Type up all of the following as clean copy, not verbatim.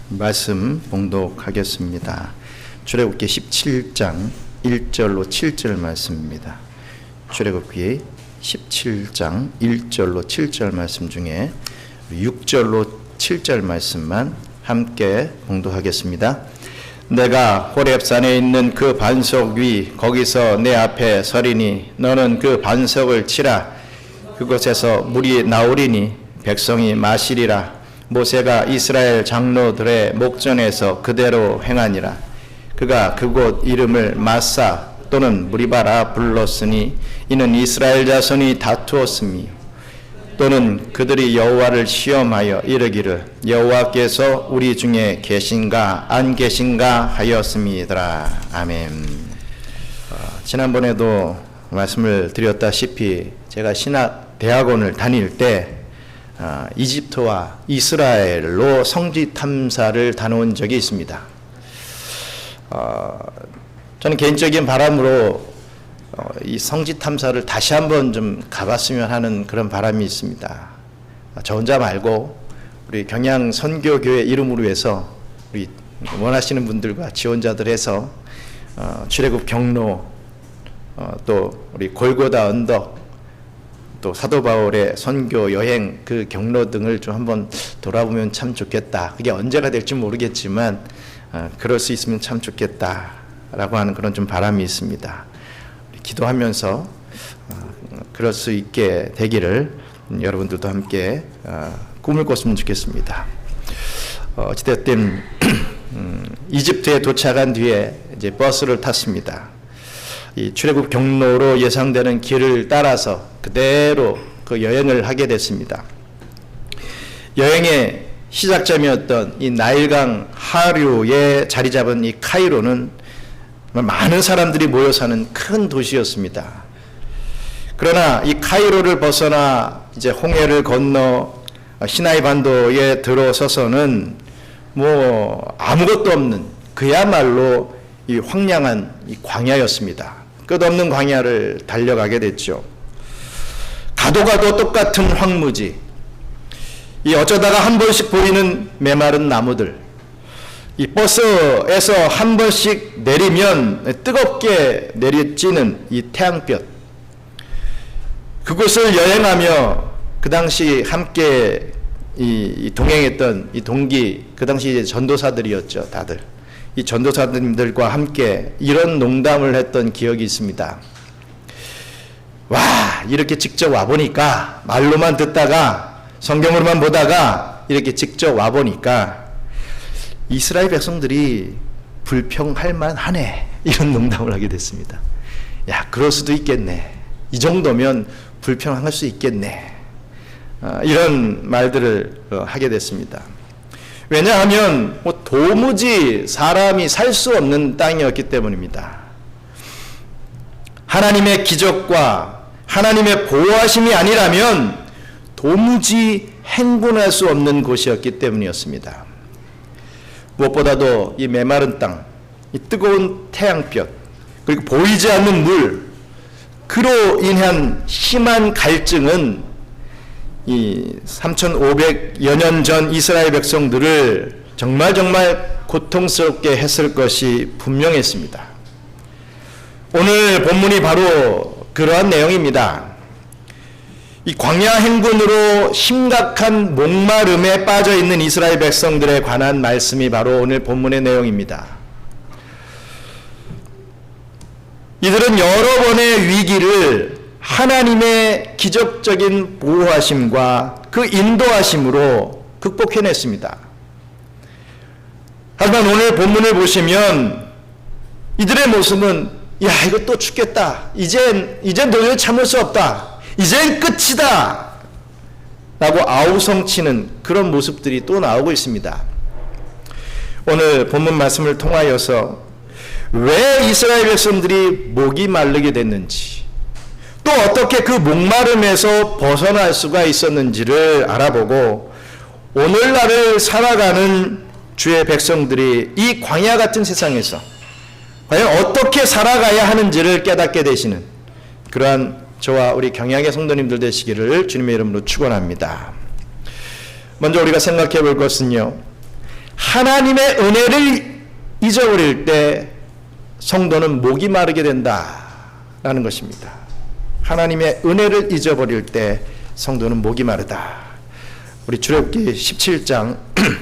말씀 봉독하겠습니다. 출애굽기 17장 1절로 7절 말씀입니다. 출애굽기 17장 1절로 7절 말씀 중에 6절로 7절 말씀만 함께 봉독하겠습니다. 내가 호렙산에 있는 그 반석 위 거기서 내 앞에 서리니 너는 그 반석을 치라. 그곳에서 물이 나오리니 백성이 마시리라. 모세가 이스라엘 장로들의 목전에서 그대로 행하니라. 그가 그곳 이름을 마사 또는 무리바라 불렀으니 이는 이스라엘 자손이 다투었으며 또는 그들이 여호와를 시험하여 이르기를 여호와께서 우리 중에 계신가 안 계신가 하였음이더라. 아멘. 지난번에도 말씀을 드렸다시피 제가 신학대학원을 다닐 때 이집트와 이스라엘로 성지 탐사를 다녀온 적이 있습니다. 저는 개인적인 바람으로 이 성지 탐사를 다시 한번 좀 가봤으면 하는 그런 바람이 있습니다. 저 혼자 말고 우리 경양 선교교회 이름으로 해서 우리 원하시는 분들과 지원자들 해서 출애굽 경로 또 우리 골고다 언덕 또 사도 바울의 선교 여행 그 경로 등을 좀 한번 돌아보면 참 좋겠다. 그게 언제가 될지 모르겠지만 그럴 수 있으면 참 좋겠다라고 하는 그런 좀 바람이 있습니다. 기도하면서 그럴 수 있게 되기를 여러분들도 함께 꿈을 꿨으면 좋겠습니다. 어찌됐든 이집트에 도착한 뒤에 이제 버스를 탔습니다. 이 출애굽 경로로 예상되는 길을 따라서 그대로 그 여행을 하게 됐습니다. 여행의 시작점이었던 이 나일강 하류에 자리 잡은 이 카이로는 많은 사람들이 모여 사는 큰 도시였습니다. 그러나 이 카이로를 벗어나 이제 홍해를 건너 시나이 반도에 들어서서는 뭐 아무것도 없는 그야말로 이 황량한 이 광야였습니다. 끝없는 광야를 달려가게 됐죠. 가도 가도 똑같은 황무지, 이 어쩌다가 한 번씩 보이는 메마른 나무들, 이 버스에서 한 번씩 내리면 뜨겁게 내리쬐는 이 태양볕, 그곳을 여행하며 그 당시 함께 이 동행했던 이 동기, 그 당시 이제 전도사들이었죠. 다들 이 전도사님들과 함께 이런 농담을 했던 기억이 있습니다. 와, 이렇게 직접 와보니까, 말로만 듣다가 성경으로만 보다가 이렇게 직접 와보니까 이스라엘 백성들이 불평할 만하네, 이런 농담을 하게 됐습니다. 야, 그럴 수도 있겠네, 이 정도면 불평할 수 있겠네, 이런 말들을 하게 됐습니다. 왜냐하면 도무지 사람이 살 수 없는 땅이었기 때문입니다. 하나님의 기적과 하나님의 보호하심이 아니라면 도무지 행군할 수 없는 곳이었기 때문이었습니다. 무엇보다도 이 메마른 땅, 이 뜨거운 태양볕, 그리고 보이지 않는 물, 그로 인한 심한 갈증은 이 3500여 년 전 이스라엘 백성들을 정말 고통스럽게 했을 것이 분명했습니다. 오늘 본문이 바로 그러한 내용입니다. 이 광야 행군으로 심각한 목마름에 빠져 있는 이스라엘 백성들에 관한 말씀이 바로 오늘 본문의 내용입니다. 이들은 여러 번의 위기를 하나님의 기적적인 보호하심과 그 인도하심으로 극복해냈습니다. 하지만 오늘 본문을 보시면 이들의 모습은 야, 이거 또 죽겠다, 이젠 도저히 참을 수 없다, 이젠 끝이다 라고 아우성치는 그런 모습들이 또 나오고 있습니다. 오늘 본문 말씀을 통하여서 왜 이스라엘 백성들이 목이 마르게 됐는지, 또 어떻게 그 목마름에서 벗어날 수가 있었는지를 알아보고 오늘날을 살아가는 주의 백성들이 이 광야 같은 세상에서 과연 어떻게 살아가야 하는지를 깨닫게 되시는 그러한 저와 우리 경양의 성도님들 되시기를 주님의 이름으로 축원합니다. 먼저 우리가 생각해 볼 것은요, 하나님의 은혜를 잊어버릴 때 성도는 목이 마르게 된다라는 것입니다. 하나님의 은혜를 잊어버릴 때 성도는 목이 마르다. 우리 출애굽기 17장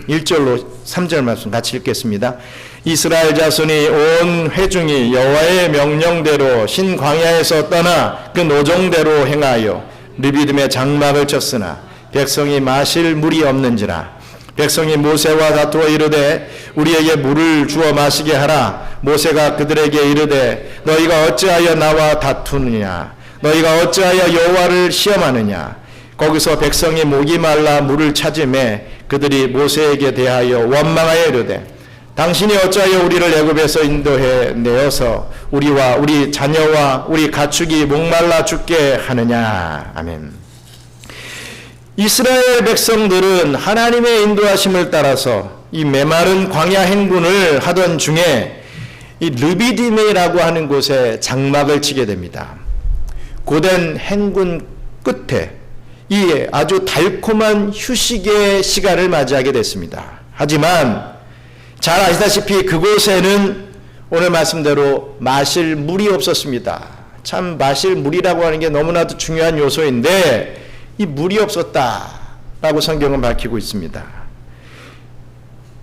1절로 3절 말씀 같이 읽겠습니다. 이스라엘 자손이 온 회중이 여호와의 명령대로 신 광야에서 떠나 그 노종대로 행하여 르비딤의 장막을 쳤으나 백성이 마실 물이 없는지라. 백성이 모세와 다투어 이르되 우리에게 물을 주어 마시게 하라. 모세가 그들에게 이르되 너희가 어찌하여 나와 다투느냐. 너희가 어찌하여 여호와를 시험하느냐. 거기서 백성이 목이 말라 물을 찾으매 그들이 모세에게 대하여 원망하여 이르되 당신이 어찌하여 우리를 애굽에서 인도해 내어서 우리와 우리 자녀와 우리 가축이 목말라 죽게 하느냐. 아멘. 이스라엘 백성들은 하나님의 인도하심을 따라서 이 메마른 광야 행군을 하던 중에 이 르비딤이라고 하는 곳에 장막을 치게 됩니다. 고된 행군 끝에 이 아주 달콤한 휴식의 시간을 맞이하게 됐습니다. 하지만 잘 아시다시피 그곳에는 오늘 말씀대로 마실 물이 없었습니다. 참 마실 물이라고 하는 게 너무나도 중요한 요소인데 이 물이 없었다라고 성경은 밝히고 있습니다.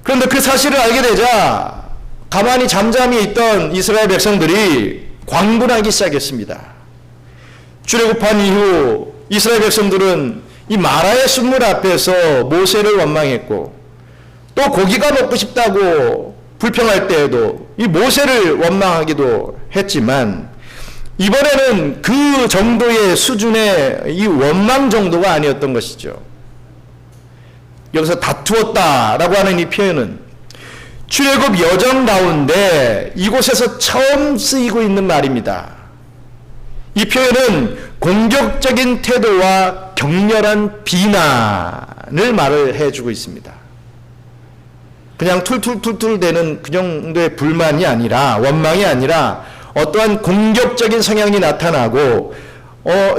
그런데 그 사실을 알게 되자 가만히 잠잠히 있던 이스라엘 백성들이 광분하기 시작했습니다. 출애굽한 이후 이스라엘 백성들은 이 마라의 숫물 앞에서 모세를 원망했고 또 고기가 먹고 싶다고 불평할 때에도 이 모세를 원망하기도 했지만 이번에는 그 정도의 수준의 이 원망 정도가 아니었던 것이죠. 여기서 다투었다라고 하는 이 표현은 출애굽 여정 가운데 이곳에서 처음 쓰이고 있는 말입니다. 이 표현은 공격적인 태도와 격렬한 비난을 말을 해주고 있습니다. 그냥 툴툴툴툴 대는 그 정도의 불만이 아니라 원망이 아니라 어떠한 공격적인 성향이 나타나고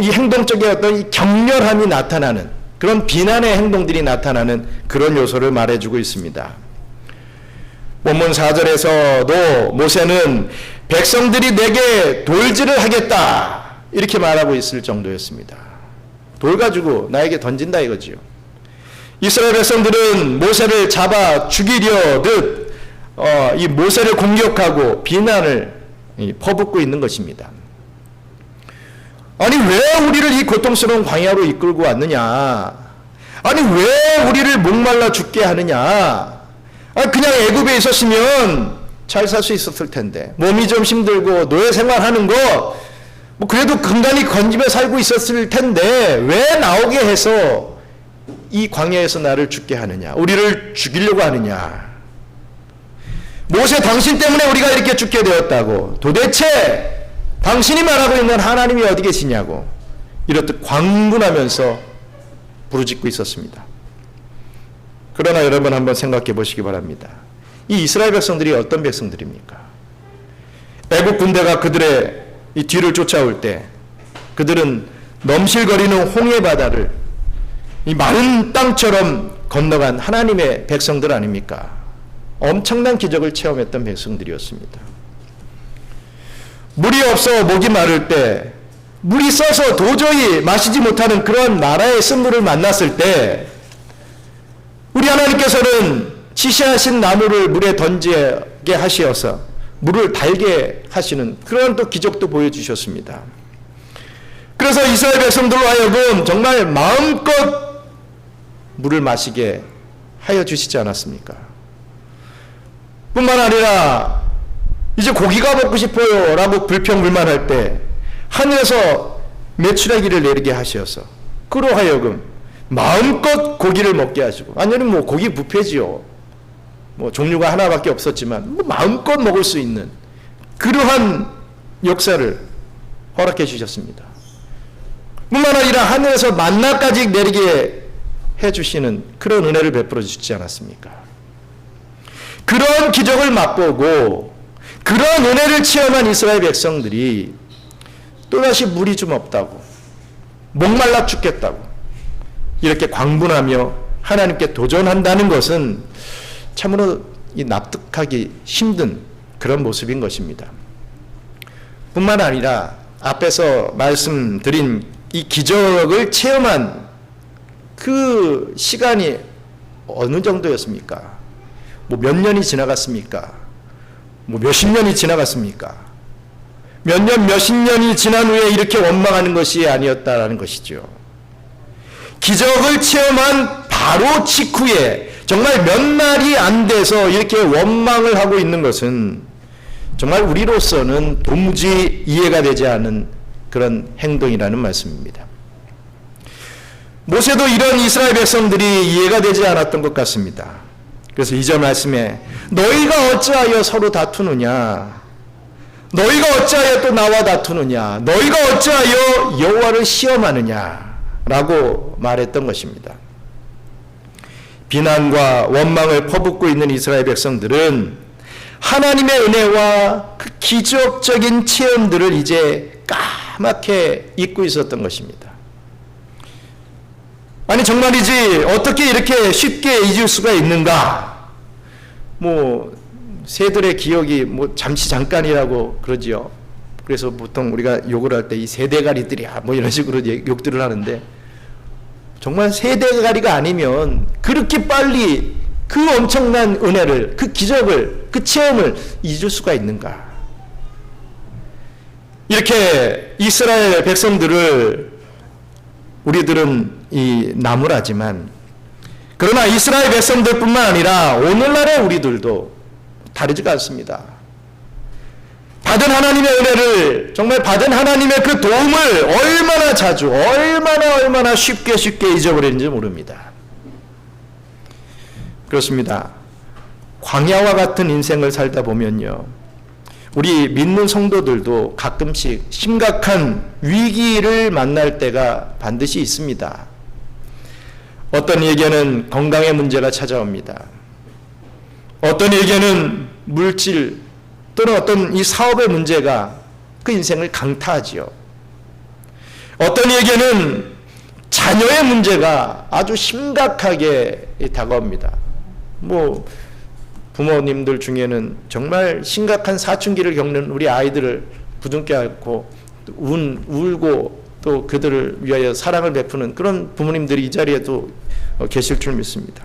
이 행동적인 어떤 이 격렬함이 나타나는 그런 비난의 행동들이 나타나는 그런 요소를 말해주고 있습니다. 본문 4절에서도 모세는 백성들이 내게 돌질을 하겠다 이렇게 말하고 있을 정도였습니다. 돌 가지고 나에게 던진다 이거지요. 이스라엘 백성들은 모세를 잡아 죽이려듯 이 모세를 공격하고 비난을 퍼붓고 있는 것입니다. 아니 왜 우리를 이 고통스러운 광야로 이끌고 왔느냐? 아니 왜 우리를 목말라 죽게 하느냐? 그냥 애굽에 있었으면 잘 살 수 있었을 텐데 몸이 좀 힘들고 노예 생활하는 거 뭐 그래도 간간히 건집에 살고 있었을 텐데 왜 나오게 해서 이 광야에서 나를 죽게 하느냐? 우리를 죽이려고 하느냐? 모세 당신 때문에 우리가 이렇게 죽게 되었다고. 도대체 당신이 말하고 있는 하나님이 어디 계시냐고 이렇듯 광분하면서 부르짖고 있었습니다. 그러나 여러분 한번 생각해 보시기 바랍니다. 이 이스라엘 백성들이 어떤 백성들입니까? 애국 군대가 그들의 이 뒤를 쫓아올 때 그들은 넘실거리는 홍해 바다를 이 마른 땅처럼 건너간 하나님의 백성들 아닙니까? 엄청난 기적을 체험했던 백성들이었습니다. 물이 없어 목이 마를 때 물이 써서 도저히 마시지 못하는 그런 마라의 쓴물을 만났을 때 우리 하나님께서는 지시하신 나무를 물에 던지게 하시어서 물을 달게 하시는 그런 또 기적도 보여주셨습니다. 그래서 이스라엘 백성들로 하여금 정말 마음껏 물을 마시게 하여 주시지 않았습니까? 뿐만 아니라 이제 고기가 먹고 싶어요 라고 불평불만할 때 하늘에서 메추라기를 내리게 하셔서 그로 하여금 마음껏 고기를 먹게 하시고 아니면 뭐 고기 뷔페지요. 뭐 종류가 하나밖에 없었지만 뭐 마음껏 먹을 수 있는 그러한 역사를 허락해 주셨습니다. 뿐만 아니라 하늘에서 만나까지 내리게 해주시는 그런 은혜를 베풀어 주시지 않았습니까? 그런 기적을 맛보고 그런 은혜를 체험한 이스라엘 백성들이 또다시 물이 좀 없다고 목말라 죽겠다고 이렇게 광분하며 하나님께 도전한다는 것은 참으로 이 납득하기 힘든 그런 모습인 것입니다. 뿐만 아니라 앞에서 말씀드린 이 기적을 체험한 그 시간이 어느 정도였습니까? 뭐 몇 년이 지나갔습니까? 뭐 몇십 년이 지나갔습니까? 몇 년, 몇십 년이 지난 후에 이렇게 원망하는 것이 아니었다라는 것이죠. 기적을 체험한 바로 직후에 정말 몇 날이 안 돼서 이렇게 원망을 하고 있는 것은 정말 우리로서는 도무지 이해가 되지 않는 그런 행동이라는 말씀입니다. 모세도 이런 이스라엘 백성들이 이해가 되지 않았던 것 같습니다. 그래서 2절 말씀에 너희가 어찌하여 서로 다투느냐, 너희가 어찌하여 또 나와 다투느냐, 너희가 어찌하여 여호와를 시험하느냐 라고 말했던 것입니다. 비난과 원망을 퍼붓고 있는 이스라엘 백성들은 하나님의 은혜와 그 기적적인 체험들을 이제 까맣게 잊고 있었던 것입니다. 아니 정말이지 어떻게 이렇게 쉽게 잊을 수가 있는가? 뭐 새들의 기억이 뭐 잠시 잠깐이라고 그러지요. 그래서 보통 우리가 욕을 할 때 이 새대가리들이야 뭐 이런 식으로 욕들을 하는데, 정말 새대가리가 아니면 그렇게 빨리 그 엄청난 은혜를, 그 기적을, 그 체험을 잊을 수가 있는가? 이렇게 이스라엘 백성들을 우리들은 이 나무라지만, 그러나 이스라엘 백성들뿐만 아니라 오늘날의 우리들도 다르지가 않습니다. 받은 하나님의 은혜를, 정말 받은 하나님의 그 도움을 얼마나 자주, 얼마나 쉽게 잊어버리는지 모릅니다. 그렇습니다. 광야와 같은 인생을 살다 보면요, 우리 믿는 성도들도 가끔씩 심각한 위기를 만날 때가 반드시 있습니다. 어떤 이에게는 건강의 문제가 찾아옵니다. 어떤 이에게는 물질 또는 어떤 이 사업의 문제가 그 인생을 강타하지요. 어떤 이에게는 자녀의 문제가 아주 심각하게 다가옵니다. 뭐 부모님들 중에는 정말 심각한 사춘기를 겪는 우리 아이들을 부둥켜 안고 울고 또 그들을 위하여 사랑을 베푸는 그런 부모님들이 이 자리에도 계실 줄 믿습니다.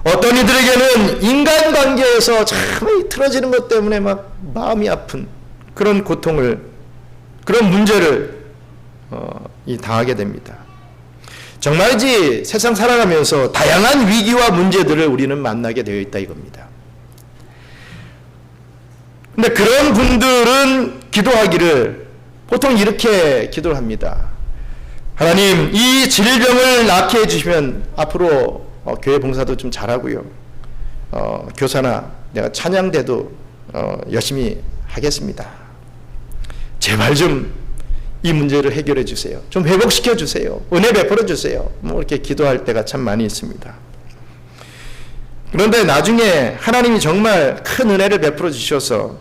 어떤 이들에게는 인간관계에서 참 틀어지는 것 때문에 막 마음이 아픈 그런 고통을, 그런 문제를 당하게 됩니다. 정말이지 세상 살아가면서 다양한 위기와 문제들을 우리는 만나게 되어 있다 이겁니다. 근데 그런 분들은 기도하기를 보통 이렇게 기도를 합니다. 하나님, 이 질병을 낫게 해주시면 앞으로 교회 봉사도 좀 잘하고요, 교사나 내가 찬양대도 열심히 하겠습니다. 제발 좀 이 문제를 해결해 주세요. 좀 회복시켜 주세요. 은혜 베풀어 주세요. 뭐 이렇게 기도할 때가 참 많이 있습니다. 그런데 나중에 하나님이 정말 큰 은혜를 베풀어 주셔서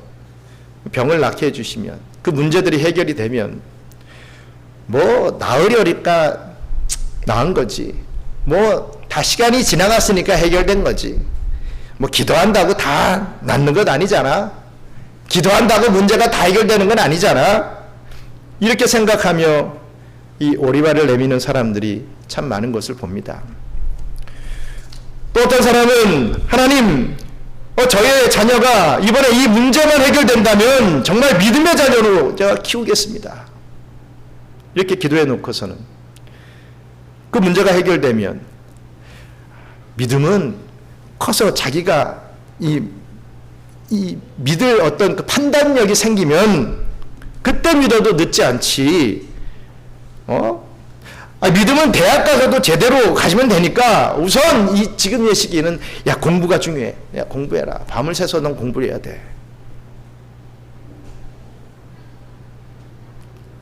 병을 낫게 해주시면, 그 문제들이 해결이 되면 뭐 나으려니까 나은 거지, 뭐 다 시간이 지나갔으니까 해결된 거지, 뭐 기도한다고 다 낫는 것 아니잖아, 기도한다고 문제가 다 해결되는 건 아니잖아, 이렇게 생각하며 이 오리발을 내미는 사람들이 참 많은 것을 봅니다. 또 어떤 사람은 하나님, 저의 자녀가 이번에 이 문제만 해결된다면 정말 믿음의 자녀로 제가 키우겠습니다, 이렇게 기도해 놓고서는 그 문제가 해결되면 믿음은 커서 자기가 이 믿을 어떤 그 판단력이 생기면 그때 믿어도 늦지 않지. 믿음은 대학 가서도 제대로 가시면 되니까 우선 지금 이 시기는 야, 공부가 중요해. 야, 공부해라. 밤을 새서 넌 공부를 해야 돼.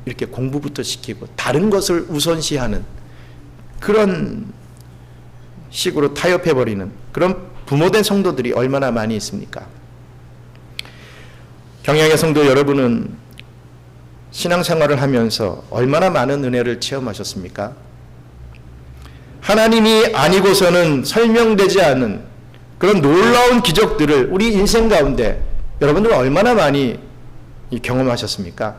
이렇게 공부부터 시키고 다른 것을 우선시하는 그런 식으로 타협해버리는 그런 부모된 성도들이 얼마나 많이 있습니까? 경양의 성도 여러분은 신앙생활을 하면서 얼마나 많은 은혜를 체험하셨습니까? 하나님이 아니고서는 설명되지 않은 그런 놀라운 기적들을 우리 인생 가운데 여러분들 얼마나 많이 경험하셨습니까?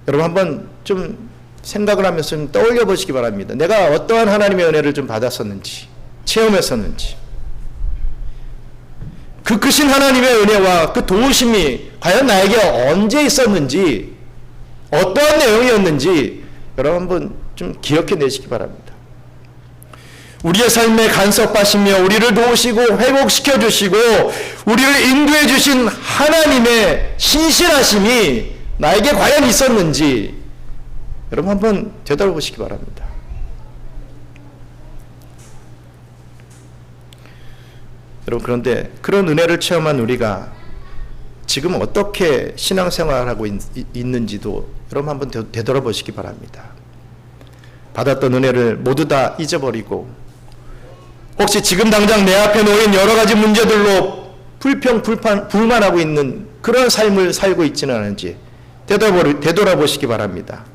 여러분 한번 좀 생각을 하면서 좀 떠올려 보시기 바랍니다. 내가 어떠한 하나님의 은혜를 좀 받았었는지, 체험했었는지, 그 크신 하나님의 은혜와 그 도우심이 과연 나에게 언제 있었는지, 어떠한 내용이었는지 여러분 한번 좀 기억해 내시기 바랍니다. 우리의 삶에 간섭하시며 우리를 도우시고 회복시켜 주시고 우리를 인도해 주신 하나님의 신실하심이 나에게 과연 있었는지 여러분 한번 되돌아보시기 바랍니다. 여러분, 그런데 그런 은혜를 체험한 우리가 지금 어떻게 신앙생활하고 있는지도 여러분 한번 되돌아보시기 바랍니다. 받았던 은혜를 모두 다 잊어버리고 혹시 지금 당장 내 앞에 놓인 여러 가지 문제들로 불만하고 있는 그런 삶을 살고 있지는 않은지 되돌아보시기 바랍니다.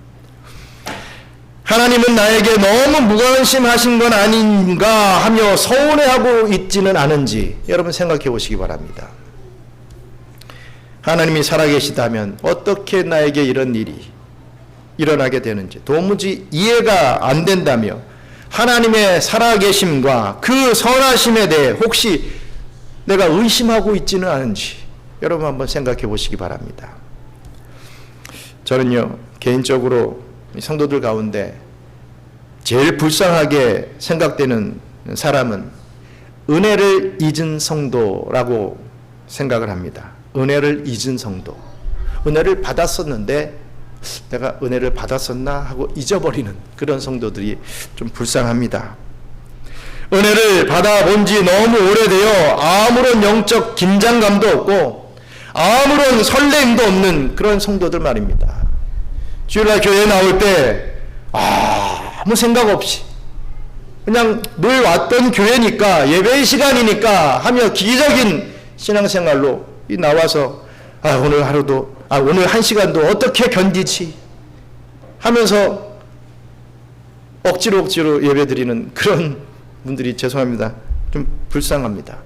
하나님은 나에게 너무 무관심하신 건 아닌가 하며 서운해하고 있지는 않은지 여러분 생각해 보시기 바랍니다. 하나님이 살아계시다면 어떻게 나에게 이런 일이 일어나게 되는지 도무지 이해가 안 된다며 하나님의 살아계심과 그 선하심에 대해 혹시 내가 의심하고 있지는 않은지 여러분 한번 생각해 보시기 바랍니다. 저는요, 개인적으로 성도들 가운데 제일 불쌍하게 생각되는 사람은 은혜를 잊은 성도라고 생각을 합니다. 은혜를 잊은 성도. 은혜를 받았었는데 내가 은혜를 받았었나 하고 잊어버리는 그런 성도들이 좀 불쌍합니다. 은혜를 받아본 지 너무 오래되어 아무런 영적 긴장감도 없고 아무런 설레임도 없는 그런 성도들 말입니다. 주일날 교회에 나올 때 아무 생각 없이 그냥 늘 왔던 교회니까 예배의 시간이니까 하며 기기적인 신앙생활로 나와서 오늘 하루도 오늘 한 시간도 어떻게 견디지 하면서 억지로 예배드리는 그런 분들이 죄송합니다. 좀 불쌍합니다.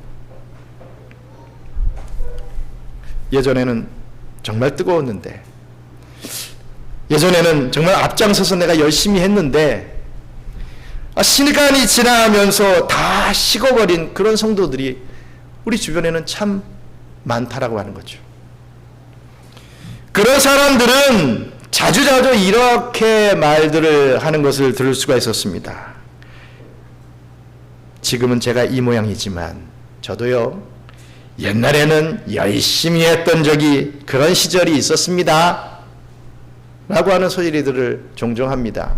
예전에는 정말 뜨거웠는데 예전에는 정말 앞장서서 내가 열심히 했는데 시간이 지나면서 다 식어버린 그런 성도들이 우리 주변에는 참 많다라고 하는 거죠. 그런 사람들은 자주자주 이렇게 말들을 하는 것을 들을 수가 있었습니다. 지금은 제가 이 모양이지만 저도요, 옛날에는 열심히 했던 적이 그런 시절이 있었습니다 라고 하는 소리들을 종종 합니다.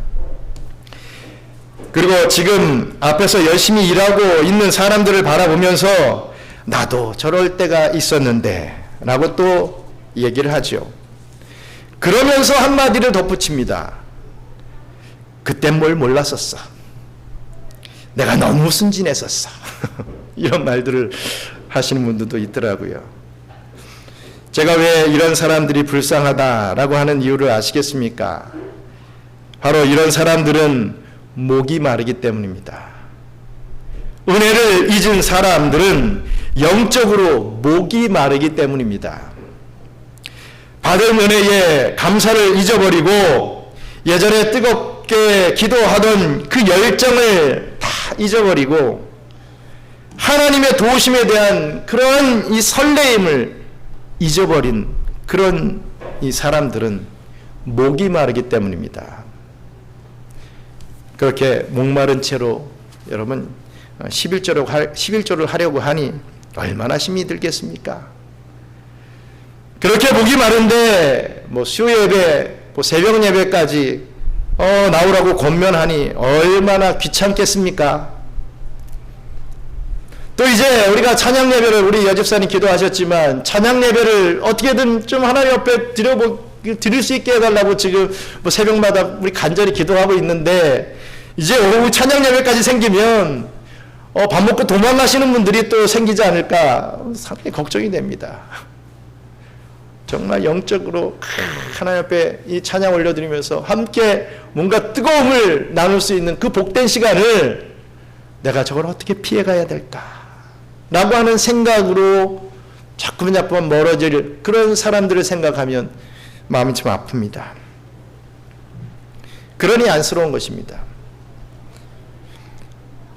그리고 지금 앞에서 열심히 일하고 있는 사람들을 바라보면서 나도 저럴 때가 있었는데 라고 또 얘기를 하죠. 그러면서 한마디를 덧붙입니다. 그땐 뭘 몰랐었어. 내가 너무 순진했었어. 이런 말들을 하시는 분들도 있더라고요. 제가 왜 이런 사람들이 불쌍하다라고 하는 이유를 아시겠습니까? 바로 이런 사람들은 목이 마르기 때문입니다. 은혜를 잊은 사람들은 영적으로 목이 마르기 때문입니다. 받은 은혜에 감사를 잊어버리고 예전에 뜨겁게 기도하던 그 열정을 다 잊어버리고 하나님의 도우심에 대한 그런 이 설레임을 잊어버린 그런 이 사람들은 목이 마르기 때문입니다. 그렇게 목마른 채로 여러분 11조를 하려고 하니 얼마나 힘이 들겠습니까? 그렇게 목이 마른데 수요예배, 새벽 예배까지 나오라고 권면하니 얼마나 귀찮겠습니까? 또 이제 우리가 찬양 예배를 우리 여집사님 기도하셨지만 찬양 예배를 어떻게든 좀 하나님 앞에 드릴 수 있게 해달라고 지금 새벽마다 우리 간절히 기도하고 있는데 이제 오후 찬양 예배까지 생기면 밥 먹고 도망가시는 분들이 또 생기지 않을까 상당히 걱정이 됩니다. 정말 영적으로 하나님 앞에 이 찬양 올려드리면서 함께 뭔가 뜨거움을 나눌 수 있는 그 복된 시간을 내가 저걸 어떻게 피해가야 될까? 라고 하는 생각으로 자꾸만 멀어질 그런 사람들을 생각하면 마음이 좀 아픕니다. 그러니 안쓰러운 것입니다.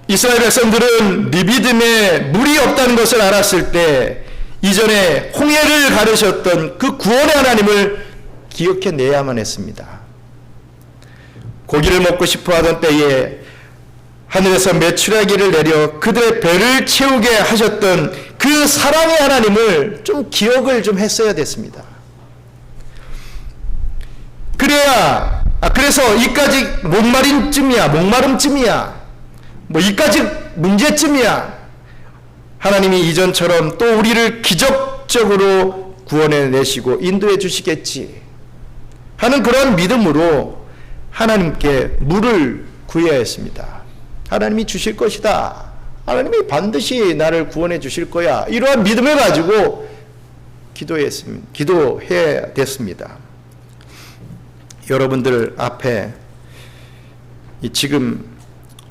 이스라엘 백성들은 리비딤에 물이 없다는 것을 알았을 때 이전에 홍해를 가르셨던 그 구원의 하나님을 기억해내야만 했습니다. 고기를 먹고 싶어 하던 때에 하늘에서 메추라기를 내려 그들의 배를 채우게 하셨던 그 사랑의 하나님을 좀 기억을 좀 했어야 됐습니다. 그래서 이까지 목마름쯤이야 뭐 이까지 문제쯤이야, 하나님이 이전처럼 또 우리를 기적적으로 구원해 내시고 인도해 주시겠지 하는 그런 믿음으로 하나님께 물을 구해야 했습니다. 하나님이 주실 것이다, 하나님이 반드시 나를 구원해 주실 거야, 이러한 믿음을 가지고 기도해야 됐습니다. 여러분들 앞에 지금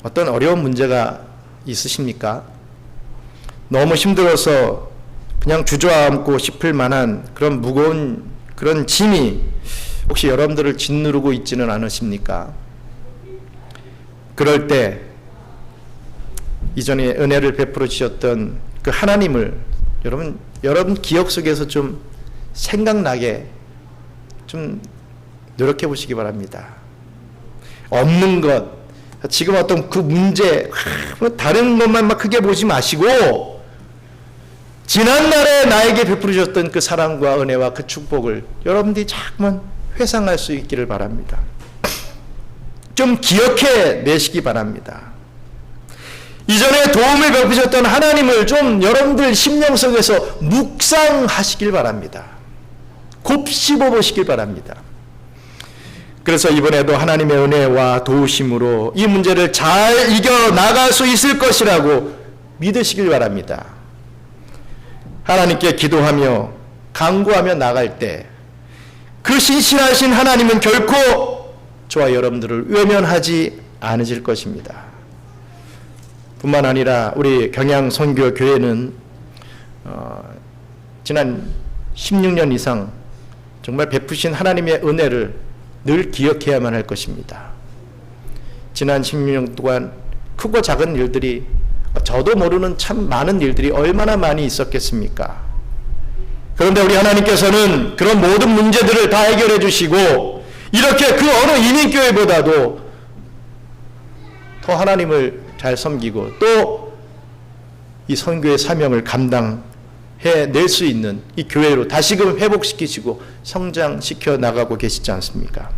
어떤 어려운 문제가 있으십니까? 너무 힘들어서 그냥 주저앉고 싶을 만한 그런 무거운 그런 짐이 혹시 여러분들을 짓누르고 있지는 않으십니까? 그럴 때 이전에 은혜를 베풀어 주셨던 그 하나님을 여러분 기억 속에서 좀 생각나게 좀 노력해 보시기 바랍니다. 없는 것, 지금 어떤 그 문제, 다른 것만 막 크게 보지 마시고 지난날에 나에게 베풀어 주셨던 그 사랑과 은혜와 그 축복을 여러분들이 자꾸만 회상할 수 있기를 바랍니다. 좀 기억해 내시기 바랍니다. 이전에 도움을 베푸셨던 하나님을 좀 여러분들 심령 속에서 묵상하시길 바랍니다. 곱씹어 보시길 바랍니다. 그래서 이번에도 하나님의 은혜와 도우심으로 이 문제를 잘 이겨나갈 수 있을 것이라고 믿으시길 바랍니다. 하나님께 기도하며 간구하며 나갈 때 그 신실하신 하나님은 결코 저와 여러분들을 외면하지 않으실 것입니다. 뿐만 아니라 우리 경양선교교회는 지난 16년 이상 정말 베푸신 하나님의 은혜를 늘 기억해야만 할 것입니다. 지난 16년 동안 크고 작은 일들이, 저도 모르는 참 많은 일들이 얼마나 많이 있었겠습니까? 그런데 우리 하나님께서는 그런 모든 문제들을 다 해결해 주시고 이렇게 그 어느 이민교회보다도 더 하나님을 잘 섬기고 또 이 선교의 사명을 감당해낼 수 있는 이 교회로 다시금 회복시키시고 성장시켜 나가고 계시지 않습니까?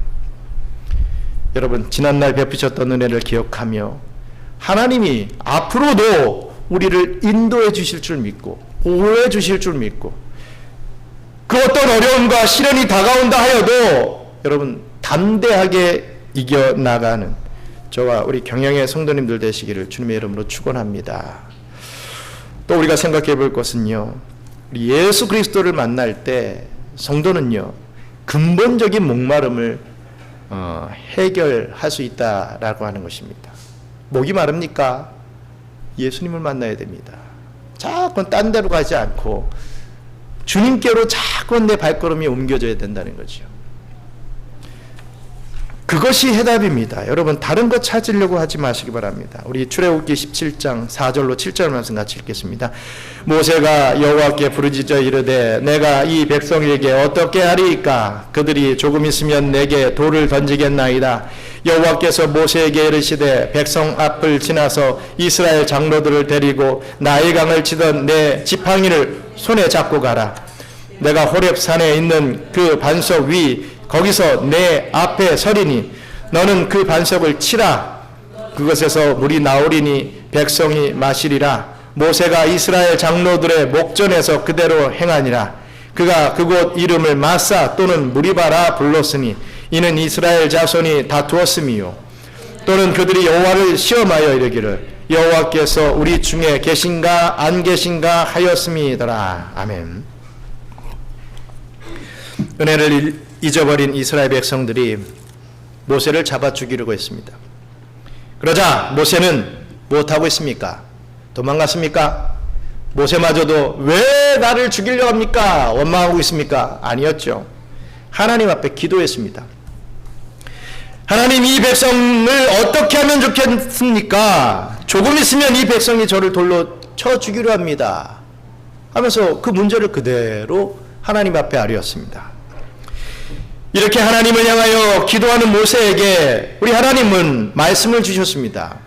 여러분, 지난날 베푸셨던 은혜를 기억하며 하나님이 앞으로도 우리를 인도해 주실 줄 믿고 보호해 주실 줄 믿고 그 어떤 어려움과 시련이 다가온다 하여도 여러분 담대하게 이겨나가는 저와 우리 경영의 성도님들 되시기를 주님의 이름으로 축원합니다. 또 우리가 생각해 볼 것은요, 우리 예수 그리스도를 만날 때 성도는요 근본적인 목마름을 해결할 수 있다라고 하는 것입니다. 목이 마릅니까? 예수님을 만나야 됩니다. 자꾸 딴 데로 가지 않고 주님께로 자꾸 내 발걸음이 옮겨져야 된다는 거죠. 그것이 해답입니다. 여러분, 다른 것 찾으려고 하지 마시기 바랍니다. 우리 출애굽기 17장 4절로 7절 말씀 같이 읽겠습니다. 모세가 여호와께 부르짖어 이르되 내가 이 백성에게 어떻게 하리이까? 그들이 조금 있으면 내게 돌을 던지겠나이다. 여호와께서 모세에게 이르시되 백성 앞을 지나서 이스라엘 장로들을 데리고 나일강을 치던 내 지팡이를 손에 잡고 가라. 내가 호렙산에 있는 그 반석 위 거기서 내 앞에 서리니 너는 그 반석을 치라. 그것에서 물이 나오리니 백성이 마시리라. 모세가 이스라엘 장로들의 목전에서 그대로 행하니라. 그가 그곳 이름을 마사 또는 무리바라 불렀으니 이는 이스라엘 자손이 다투었음이요. 또는 그들이 여호와를 시험하여 이르기를 여호와께서 우리 중에 계신가 안 계신가 하였음이더라. 아멘. 은혜를 잊어버린 이스라엘 백성들이 모세를 잡아 죽이려고 했습니다. 그러자 모세는 무엇하고 있습니까? 도망갔습니까? 모세마저도 왜 나를 죽이려고 합니까? 원망하고 있습니까? 아니었죠. 하나님 앞에 기도했습니다. 하나님, 이 백성을 어떻게 하면 좋겠습니까? 조금 있으면 이 백성이 저를 돌로 쳐 죽이려 합니다 하면서 그 문제를 그대로 하나님 앞에 아뢰었습니다. 이렇게 하나님을 향하여 기도하는 모세에게 우리 하나님은 말씀을 주셨습니다.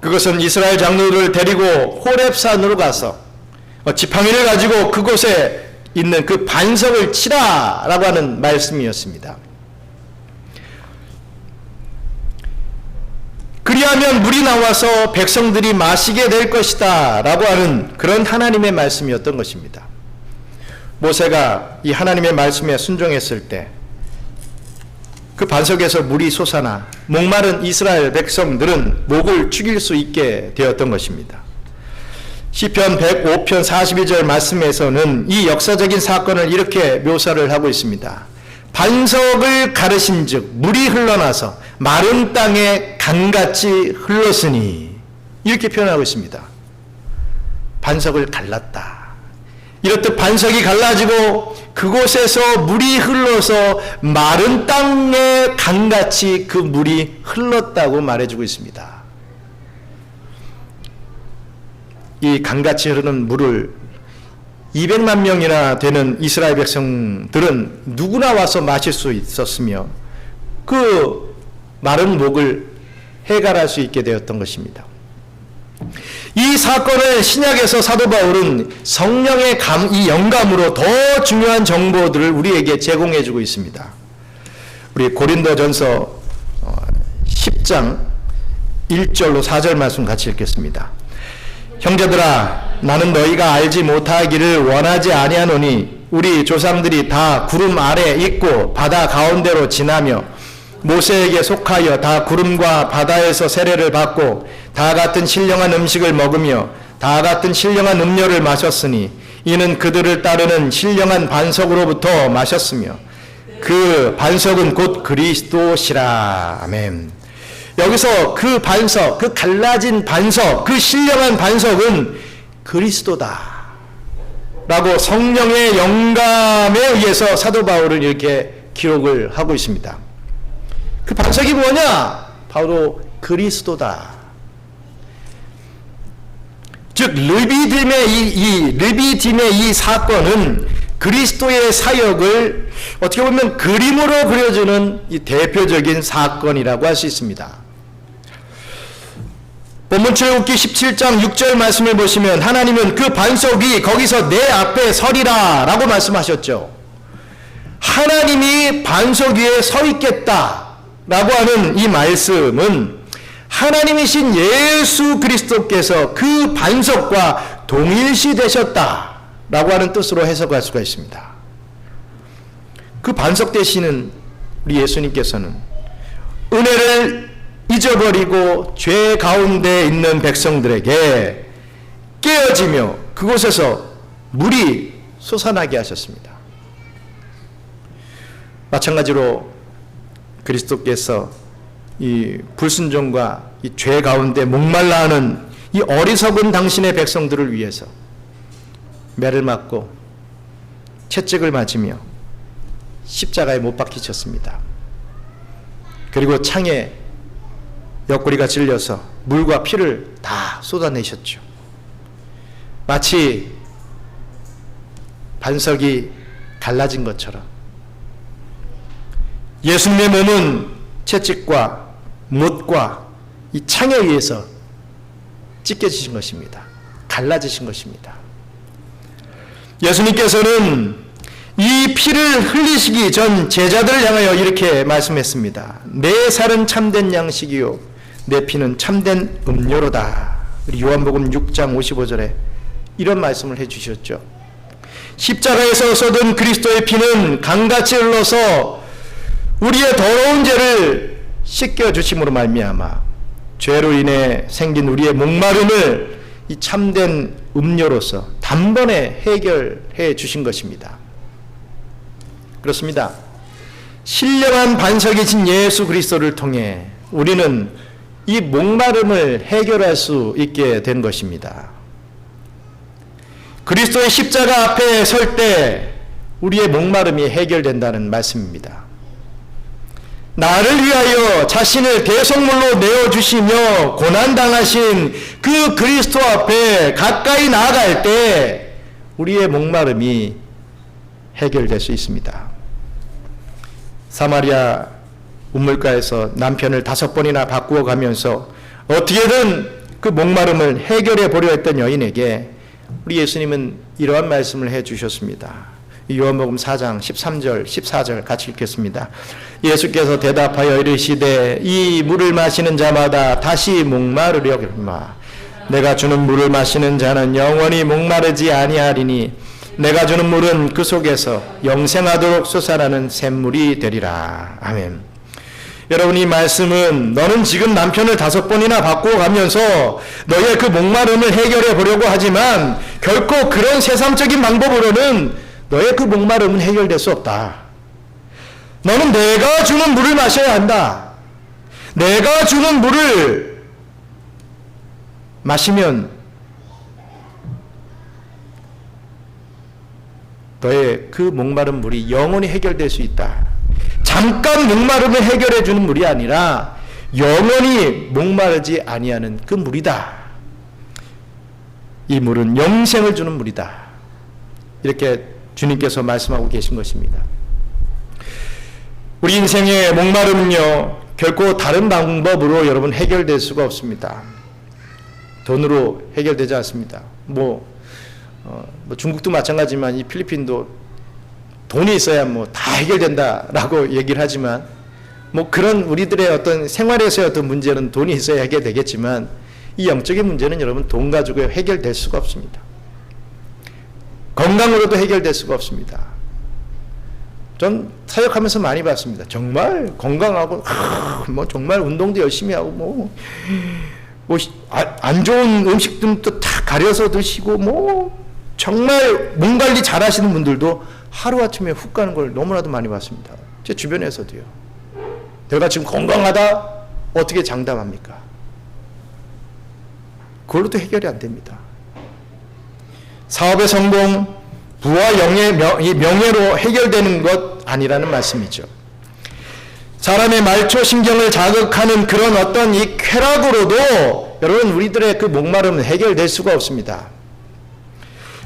그것은 이스라엘 장로들을 데리고 호렙산으로 가서 지팡이를 가지고 그곳에 있는 그 반석을 치라라고 하는 말씀이었습니다. 그리하면 물이 나와서 백성들이 마시게 될 것이다 라고 하는 그런 하나님의 말씀이었던 것입니다. 모세가 이 하나님의 말씀에 순종했을 때 그 반석에서 물이 솟아나 목마른 이스라엘 백성들은 목을 축일 수 있게 되었던 것입니다. 시편 105편 42절 말씀에서는 이 역사적인 사건을 이렇게 묘사를 하고 있습니다. 반석을 가르신 즉 물이 흘러나서 마른 땅에 강같이 흘렀으니, 이렇게 표현하고 있습니다. 반석을 갈랐다. 이렇듯 반석이 갈라지고 그곳에서 물이 흘러서 마른 땅에 강같이 그 물이 흘렀다고 말해주고 있습니다. 이 강같이 흐르는 물을 200만 명이나 되는 이스라엘 백성들은 누구나 와서 마실 수 있었으며 그 마른 목을 해결할 수 있게 되었던 것입니다. 이 사건을 신약에서 사도 바울은 성령의 이 영감으로 더 중요한 정보들을 우리에게 제공해 주고 있습니다. 우리 고린도전서 10장 1절로 4절 말씀 같이 읽겠습니다. 형제들아, 나는 너희가 알지 못하기를 원하지 아니하노니 우리 조상들이 다 구름 아래 있고 바다 가운데로 지나며 모세에게 속하여 다 구름과 바다에서 세례를 받고 다 같은 신령한 음식을 먹으며 다 같은 신령한 음료를 마셨으니 이는 그들을 따르는 신령한 반석으로부터 마셨으며 그 반석은 곧 그리스도시라. 아멘. 여기서 그 반석, 그 갈라진 반석, 그 신령한 반석은 그리스도다 라고 성령의 영감에 의해서 사도 바울은 이렇게 기록을 하고 있습니다. 그 반석이 뭐냐? 바로 그리스도다. 즉 르비딤의 이 사건은 그리스도의 사역을 어떻게 보면 그림으로 그려주는 이 대표적인 사건이라고 할 수 있습니다. 본문 출애굽기 17장 6절 말씀을 보시면 하나님은 그 반석이 거기서 내 앞에 서리라 라고 말씀하셨죠. 하나님이 반석 위에 서 있겠다 라고 하는 이 말씀은 하나님이신 예수 그리스도께서 그 반석과 동일시 되셨다 라고 하는 뜻으로 해석할 수가 있습니다. 그 반석 되시는 우리 예수님께서는 은혜를 잊어버리고 죄 가운데 있는 백성들에게 깨어지며 그곳에서 물이 솟아나게 하셨습니다. 마찬가지로 그리스도께서 이 불순종과 이 죄 가운데 목말라 하는 이 어리석은 당신의 백성들을 위해서 매를 맞고 채찍을 맞으며 십자가에 못 박히셨습니다. 그리고 창에 옆구리가 찔려서 물과 피를 다 쏟아내셨죠. 마치 반석이 갈라진 것처럼 예수님의 몸은 채찍과 못과 이 창에 의해서 찢겨지신 것입니다. 갈라지신 것입니다. 예수님께서는 이 피를 흘리시기 전 제자들을 향하여 이렇게 말씀했습니다. 내 살은 참된 양식이요 내 피는 참된 음료로다. 요한복음 6장 55절에 이런 말씀을 해주셨죠. 십자가에서 쏟은 그리스도의 피는 강같이 흘러서 우리의 더러운 죄를 씻겨주심으로 말미암아 죄로 인해 생긴 우리의 목마름을 이 참된 음료로서 단번에 해결해 주신 것입니다. 그렇습니다. 신령한 반석이신 예수 그리스도를 통해 우리는 이 목마름을 해결할 수 있게 된 것입니다. 그리스도의 십자가 앞에 설 때 우리의 목마름이 해결된다는 말씀입니다. 나를 위하여 자신을 대속물로 내어주시며 고난당하신 그 그리스도 앞에 가까이 나아갈 때 우리의 목마름이 해결될 수 있습니다. 사마리아 우물가에서 남편을 5번이나 바꾸어 가면서 어떻게든 그 목마름을 해결해 보려 했던 여인에게 우리 예수님은 이러한 말씀을 해 주셨습니다. 요한복음 4장 13절 14절 같이 읽겠습니다. 예수께서 대답하여 이르시되 이 물을 마시는 자마다 다시 목마르려니와 내가 주는 물을 마시는 자는 영원히 목마르지 아니하리니 내가 주는 물은 그 속에서 영생하도록 솟아나는 샘물이 되리라. 아멘. 여러분, 이 말씀은 너는 지금 남편을 5번이나 바꾸어 가면서 너의 그 목마름을 해결해 보려고 하지만 결코 그런 세상적인 방법으로는 너의 그 목마름은 해결될 수 없다. 너는 내가 주는 물을 마셔야 한다. 내가 주는 물을 마시면 너의 그 목마른 물이 영원히 해결될 수 있다. 잠깐 목마름을 해결해 주는 물이 아니라 영원히 목마르지 아니하는 그 물이다. 이 물은 영생을 주는 물이다. 이렇게 주님께서 말씀하고 계신 것입니다. 우리 인생의 목마름은요, 결코 다른 방법으로 여러분 해결될 수가 없습니다. 돈으로 해결되지 않습니다. 중국도 마찬가지지만 이 필리핀도 돈이 있어야 다 해결된다라고 얘기를 하지만 그런 우리들의 어떤 생활에서의 어떤 문제는 돈이 있어야 해결되겠지만 이 영적인 문제는 여러분 돈 가지고 해결될 수가 없습니다. 건강으로도 해결될 수가 없습니다. 전 사역하면서 많이 봤습니다. 정말 건강하고 정말 운동도 열심히 하고 안 좋은 음식들도 다 가려서 드시고 정말 몸 관리 잘 하시는 분들도 하루아침에 훅 가는 걸 너무나도 많이 봤습니다. 제 주변에서도요. 내가 지금 건강하다 어떻게 장담합니까? 그걸로도 해결이 안 됩니다. 사업의 성공, 부와 명예로 해결되는 것 아니라는 말씀이죠. 사람의 말초신경을 자극하는 그런 어떤 이 쾌락으로도 여러분 우리들의 그 목마름은 해결될 수가 없습니다.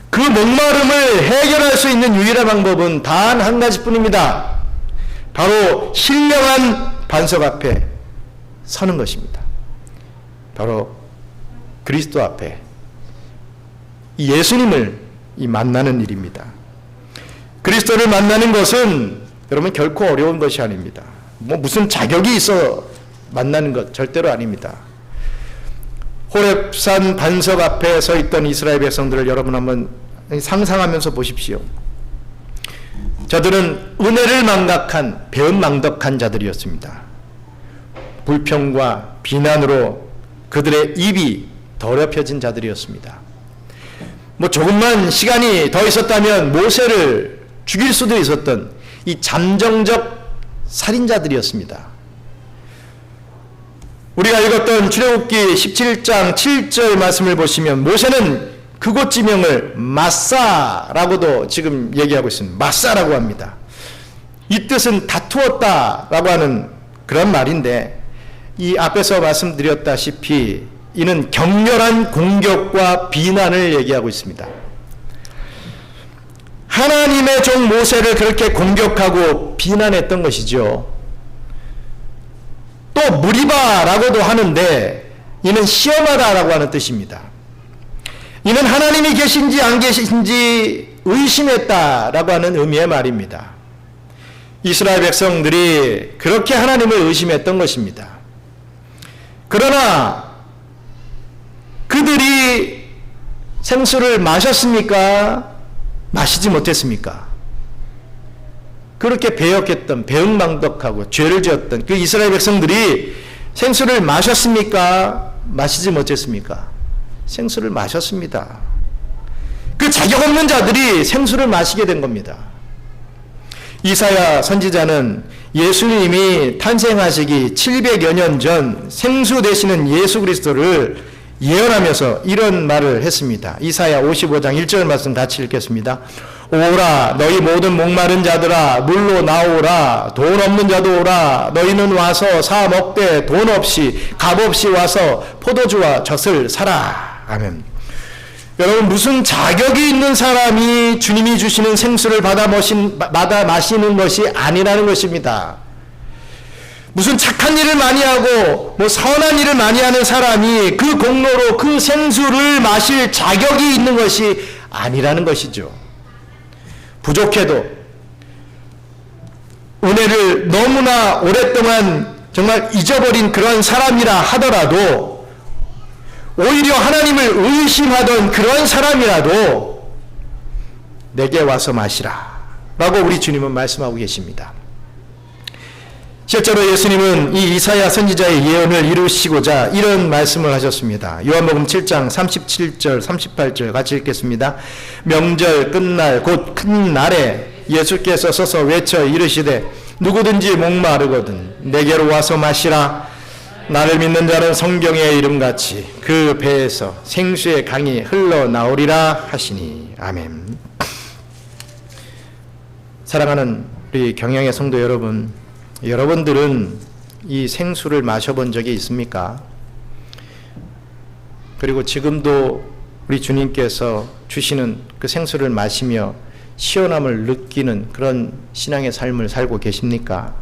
그 목마름을 해결할 수 있는 유일한 방법은 단 한 가지뿐입니다. 바로 신령한 반석 앞에 서는 것입니다. 바로 그리스도 앞에 예수님을 만나는 일입니다. 그리스도를 만나는 것은 여러분 결코 어려운 것이 아닙니다. 무슨 자격이 있어 만나는 것 절대로 아닙니다. 호렙산 반석 앞에 서 있던 이스라엘 백성들을 여러분 한번 상상하면서 보십시오. 저들은 은혜를 망각한 배은망덕한 자들이었습니다. 불평과 비난으로 그들의 입이 더럽혀진 자들이었습니다. 조금만 시간이 더 있었다면 모세를 죽일 수도 있었던 이 잠정적 살인자들이었습니다. 우리가 읽었던 출애굽기 17장 7절 말씀을 보시면 모세는 그곳 지명을 마사라고도 지금 얘기하고 있습니다. 마사라고 합니다. 이 뜻은 다투었다라고 하는 그런 말인데 이 앞에서 말씀드렸다시피 이는 격렬한 공격과 비난을 얘기하고 있습니다. 하나님의 종 모세를 그렇게 공격하고 비난했던 것이죠. 또 무리바라고도 하는데 이는 시험하다라고 하는 뜻입니다. 이는 하나님이 계신지 안 계신지 의심했다라고 하는 의미의 말입니다. 이스라엘 백성들이 그렇게 하나님을 의심했던 것입니다. 그러나 그들이 생수를 마셨습니까? 마시지 못했습니까? 그렇게 배역했던 배은망덕하고 죄를 지었던 그 이스라엘 백성들이 생수를 마셨습니까? 마시지 못했습니까? 생수를 마셨습니다. 그 자격 없는 자들이 생수를 마시게 된 겁니다. 이사야 선지자는 예수님이 탄생하시기 700여 년 전 생수 되시는 예수 그리스도를 예언하면서 이런 말을 했습니다. 이사야 55장 1절 말씀 같이 읽겠습니다. 오라 너희 모든 목마른 자들아 물로 나오라 돈 없는 자도 오라 너희는 와서 사 먹되 돈 없이 값 없이 와서 포도주와 젖을 사라. 아멘. 여러분, 무슨 자격이 있는 사람이 주님이 주시는 생수를 받아 마시는 것이 아니라는 것입니다. 무슨 착한 일을 많이 하고 선한 일을 많이 하는 사람이 그 공로로 그 생수를 마실 자격이 있는 것이 아니라는 것이죠. 부족해도 은혜를 너무나 오랫동안 정말 잊어버린 그런 사람이라 하더라도, 오히려 하나님을 의심하던 그런 사람이라도 내게 와서 마시라 라고 우리 주님은 말씀하고 계십니다. 실제로 예수님은 이 이사야 선지자의 예언을 이루시고자 이런 말씀을 하셨습니다. 요한복음 7장 37절 38절 같이 읽겠습니다. 명절 끝날 곧 큰 날에 예수께서 서서 외쳐 이르시되 누구든지 목마르거든 내게로 와서 마시라. 나를 믿는 자는 성경의 이름같이 그 배에서 생수의 강이 흘러나오리라 하시니. 아멘. 사랑하는 우리 경양의 성도 여러분, 여러분들은 이 생수를 마셔본 적이 있습니까? 그리고 지금도 우리 주님께서 주시는 그 생수를 마시며 시원함을 느끼는 그런 신앙의 삶을 살고 계십니까?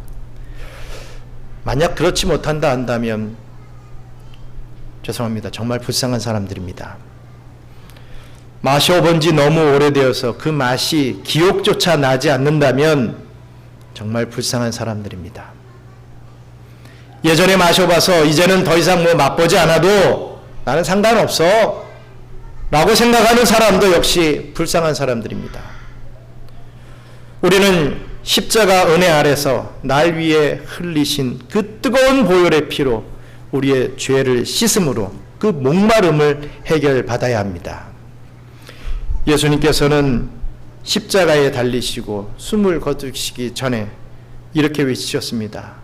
만약 그렇지 못한다 한다면 죄송합니다. 정말 불쌍한 사람들입니다. 마셔본 지 너무 오래되어서 그 맛이 기억조차 나지 않는다면 정말 불쌍한 사람들입니다. 예전에 마셔봐서 이제는 더 이상 맛보지 않아도 나는 상관없어 라고 생각하는 사람도 역시 불쌍한 사람들입니다. 우리는 십자가 은혜 아래서 날 위에 흘리신 그 뜨거운 보혈의 피로 우리의 죄를 씻음으로 그 목마름을 해결받아야 합니다. 예수님께서는 십자가에 달리시고 숨을 거두시기 전에 이렇게 외치셨습니다.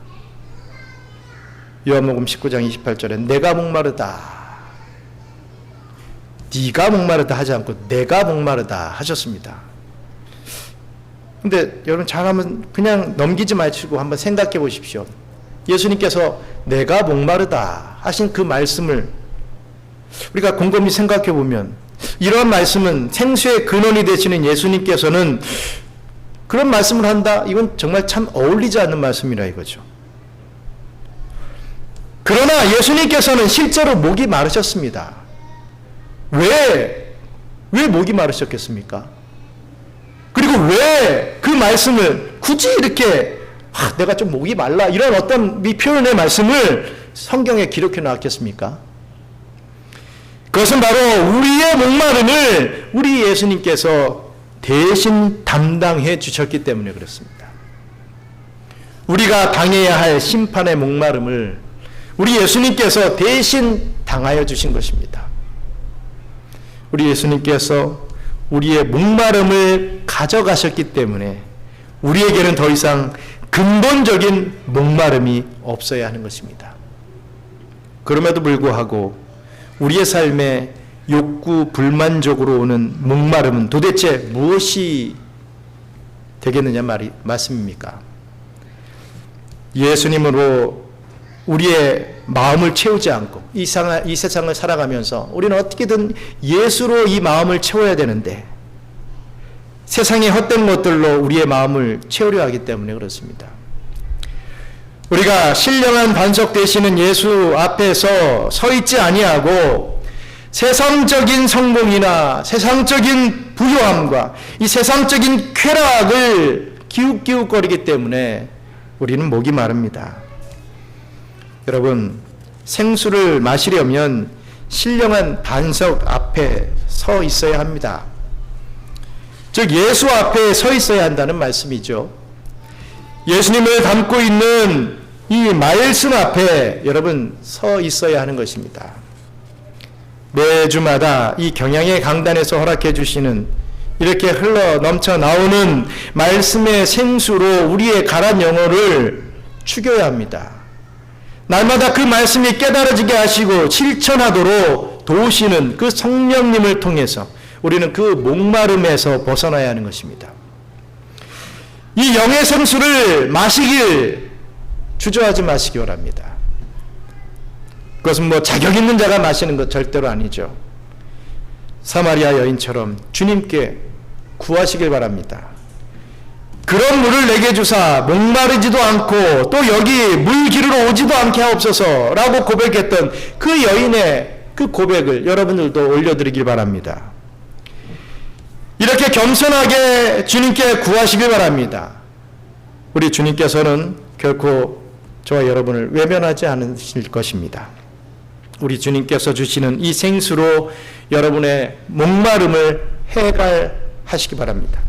요한복음 19장 28절에 내가 목마르다, 네가 목마르다 하지 않고 내가 목마르다 하셨습니다. 근데 여러분 잘 한번 그냥 넘기지 마시고 한번 생각해 보십시오. 예수님께서 내가 목마르다 하신 그 말씀을 우리가 곰곰이 생각해 보면, 이러한 말씀은 생수의 근원이 되시는 예수님께서는 그런 말씀을 한다? 이건 정말 참 어울리지 않는 말씀이라 이거죠. 그러나 예수님께서는 실제로 목이 마르셨습니다. 왜 목이 마르셨겠습니까? 그리고 왜 그 말씀을 굳이 이렇게 내가 좀 목이 말라 이런 어떤 표현의 말씀을 성경에 기록해 놨겠습니까? 그것은 바로 우리의 목마름을 우리 예수님께서 대신 담당해 주셨기 때문에 그렇습니다. 우리가 당해야 할 심판의 목마름을 우리 예수님께서 대신 당하여 주신 것입니다. 우리 예수님께서 우리의 목마름을 가져가셨기 때문에 우리에게는 더 이상 근본적인 목마름이 없어야 하는 것입니다. 그럼에도 불구하고 우리의 삶에 욕구 불만족으로 오는 목마름은 도대체 무엇이 되겠느냐 말씀입니까? 예수님으로 우리의 마음을 채우지 않고 이 세상을 살아가면서 우리는 어떻게든 예수로 이 마음을 채워야 되는데 세상의 헛된 것들로 우리의 마음을 채우려 하기 때문에 그렇습니다. 우리가 신령한 반석 되시는 예수 앞에서 서 있지 아니하고 세상적인 성공이나 세상적인 부요함과 이 세상적인 쾌락을 기웃기웃거리기 때문에 우리는 목이 마릅니다. 여러분, 생수를 마시려면 신령한 반석 앞에 서 있어야 합니다. 즉 예수 앞에 서 있어야 한다는 말씀이죠. 예수님을 담고 있는 이 말씀 앞에 여러분 서 있어야 하는 것입니다. 매주마다 이 경양의 강단에서 허락해 주시는 이렇게 흘러 넘쳐 나오는 말씀의 생수로 우리의 가란 영혼을 죽여야 합니다. 날마다 그 말씀이 깨달아지게 하시고 실천하도록 도우시는 그 성령님을 통해서 우리는 그 목마름에서 벗어나야 하는 것입니다. 이 영의 생수를 마시길 주저하지 마시기 바랍니다. 그것은 뭐 자격 있는 자가 마시는 것 절대로 아니죠. 사마리아 여인처럼 주님께 구하시길 바랍니다. 그런 물을 내게 주사 목마르지도 않고 또 여기 물 기르러 오지도 않게 하옵소서 라고 고백했던 그 여인의 그 고백을 여러분들도 올려드리길 바랍니다. 이렇게 겸손하게 주님께 구하시길 바랍니다. 우리 주님께서는 결코 저와 여러분을 외면하지 않으실 것입니다. 우리 주님께서 주시는 이 생수로 여러분의 목마름을 해갈하시기 바랍니다.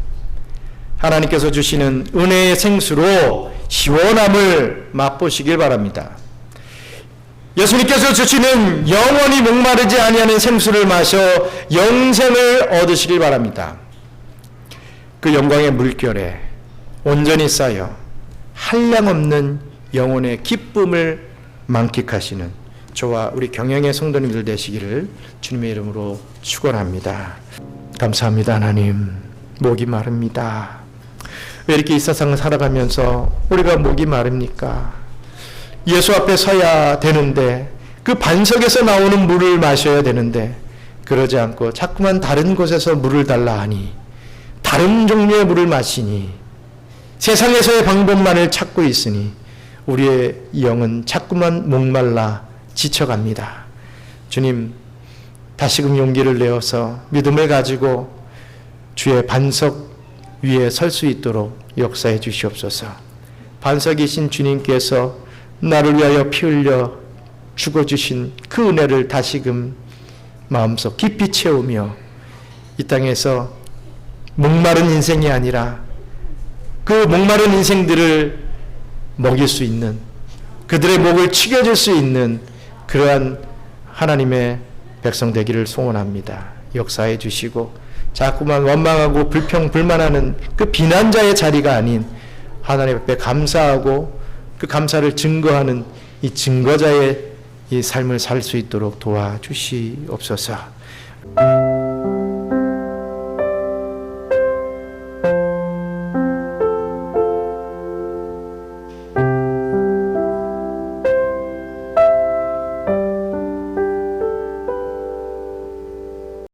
하나님께서 주시는 은혜의 생수로 시원함을 맛보시길 바랍니다. 예수님께서 주시는 영원히 목마르지 아니하는 생수를 마셔 영생을 얻으시길 바랍니다. 그 영광의 물결에 온전히 쌓여 한량없는 영혼의 기쁨을 만끽하시는 저와 우리 경영의 성도님들 되시기를 주님의 이름으로 축원합니다. 감사합니다. 하나님, 목이 마릅니다. 왜 이렇게 이 세상을 살아가면서 우리가 목이 마릅니까? 예수 앞에 서야 되는데 그 반석에서 나오는 물을 마셔야 되는데 그러지 않고 자꾸만 다른 곳에서 물을 달라 하니 다른 종류의 물을 마시니 세상에서의 방법만을 찾고 있으니 우리의 영은 자꾸만 목말라 지쳐갑니다. 주님, 다시금 용기를 내어서 믿음을 가지고 주의 반석 위에 설 수 있도록 역사해 주시옵소서. 반석이신 주님께서 나를 위하여 피 흘려 죽어주신 그 은혜를 다시금 마음속 깊이 채우며 이 땅에서 목마른 인생이 아니라 그 목마른 인생들을 먹일 수 있는, 그들의 목을 축여줄 수 있는 그러한 하나님의 백성 되기를 소원합니다. 역사해 주시고 자꾸만 원망하고 불평불만하는 그 비난자의 자리가 아닌 하나님 앞에 감사하고 그 감사를 증거하는 이 증거자의 이 삶을 살 수 있도록 도와주시옵소서.